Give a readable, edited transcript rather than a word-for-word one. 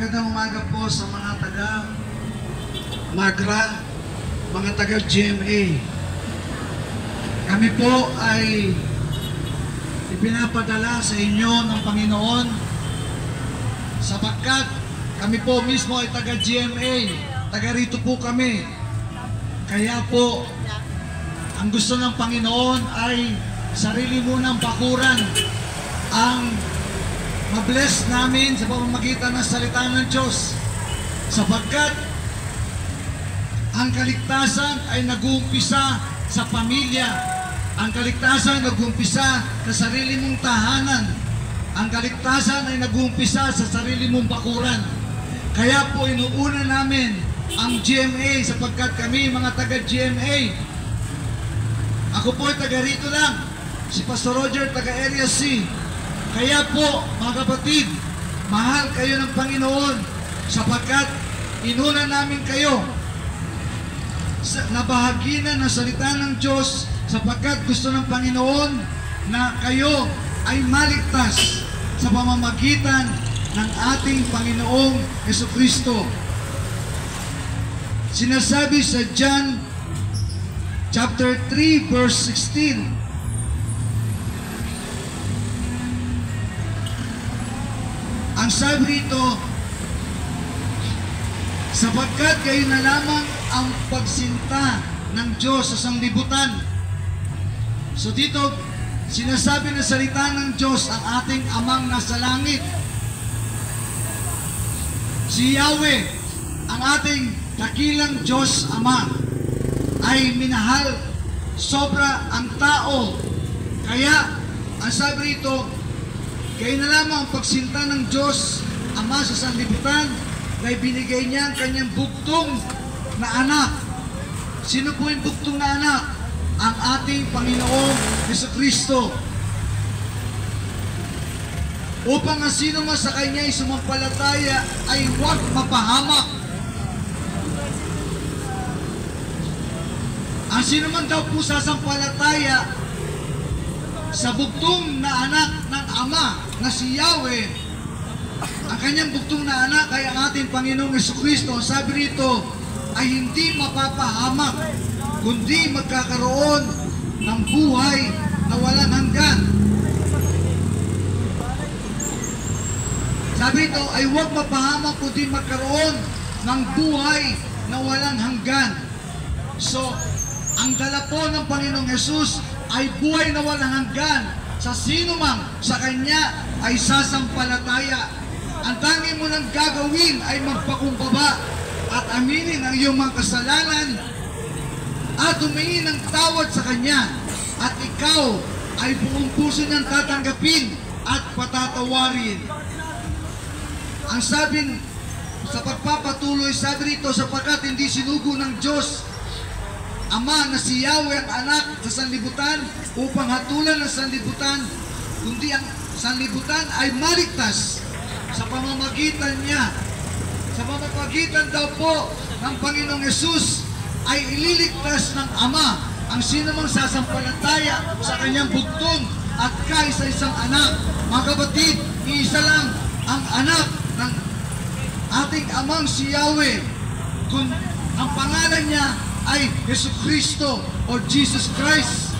Magandang umaga po sa mga taga Magra, mga taga GMA. Kami po ay ipinapadala sa inyo ng Panginoon sapagkat kami po mismo ay taga GMA, taga rito po kami. Kaya po, ang gusto ng Panginoon ay sarili munang bakuran ang mabless namin sa pamamagitan ng salita ng Diyos, sapagkat ang kaligtasan ay nag-uumpisa sa pamilya, ang kaligtasan ay nag-uumpisa sa sarili mong tahanan, ang kaligtasan ay nag-uumpisa sa sarili mong bakuran. Kaya po inuuna namin ang GMA sapagkat kami mga taga-GMA. Ako po ay taga rito lang, si Pastor Roger taga Area C. Kaya po, mga kapatid, mahal kayo ng Panginoon sapagkat inuna namin kayo na bahaginan ng salita ng Diyos sapagkat gusto ng Panginoon na kayo ay maligtas sa pamamagitan ng ating Panginoong Jesucristo. Sinasabi sa John chapter 3 verse 16, ang sabi rito, sapagkat kayo na lamang ang pagsinta ng Diyos sa sanglibutan. So dito, sinasabi ng salita ng Diyos ang ating Amang nasa langit. Si Yahweh, ang ating dakilang Diyos Ama, ay minahal sobra ang tao. Kaya, ang sabi rito, kayo na lamang ang pagsinta ng Diyos Ama sa sanlibutan na ibinigay niya ang kanyang bugtong na anak. Sino po yung bugtong na anak? Ang ating Panginoong Jesucristo. Upang ang sino man sa Kanya ay sumampalataya ay huwag mapahamak. Ang sino man daw po sasampalataya sa bugtong na anak ng Ama na si Yahweh, ang kanyang bugtong na anak ay ang ating Panginoong Jesucristo. Sabi rito ay hindi mapapahamak, kundi magkakaroon ng buhay na walang hanggan. Sabi rito ay huwag mapahamak, kundi magkaroon ng buhay na walang hanggan. So, ang dala po ng Panginoong Jesus ay buhay na walang hanggan sa sino mang sa Kanya ay sasampalataya. Ang tanging mo lang gagawin ay magpakumbaba at aminin ang iyong mga kasalanan at humingi ng tawad sa Kanya, at ikaw ay buong puso niyang tatanggapin at patatawarin. Ang sabi sa pagpapatuloy, sabi rito, sapagkat hindi sinugo ng Diyos Ama na si Yahweh ang anak sa sanlibutan upang hatulan ng sanlibutan, kundi ang sanlibutan ay maligtas sa pamamagitan niya. Sa pamamagitan daw po ng Panginoong Yesus ay ililigtas ng Ama ang sino mang sasampalataya sa kanyang bugtong at kaisa-isang anak. Mga kapatid, iisa lang ang anak ng ating Amang si Yahweh. Kung ang pangalan niya ay Jesucristo o Jesus Christ.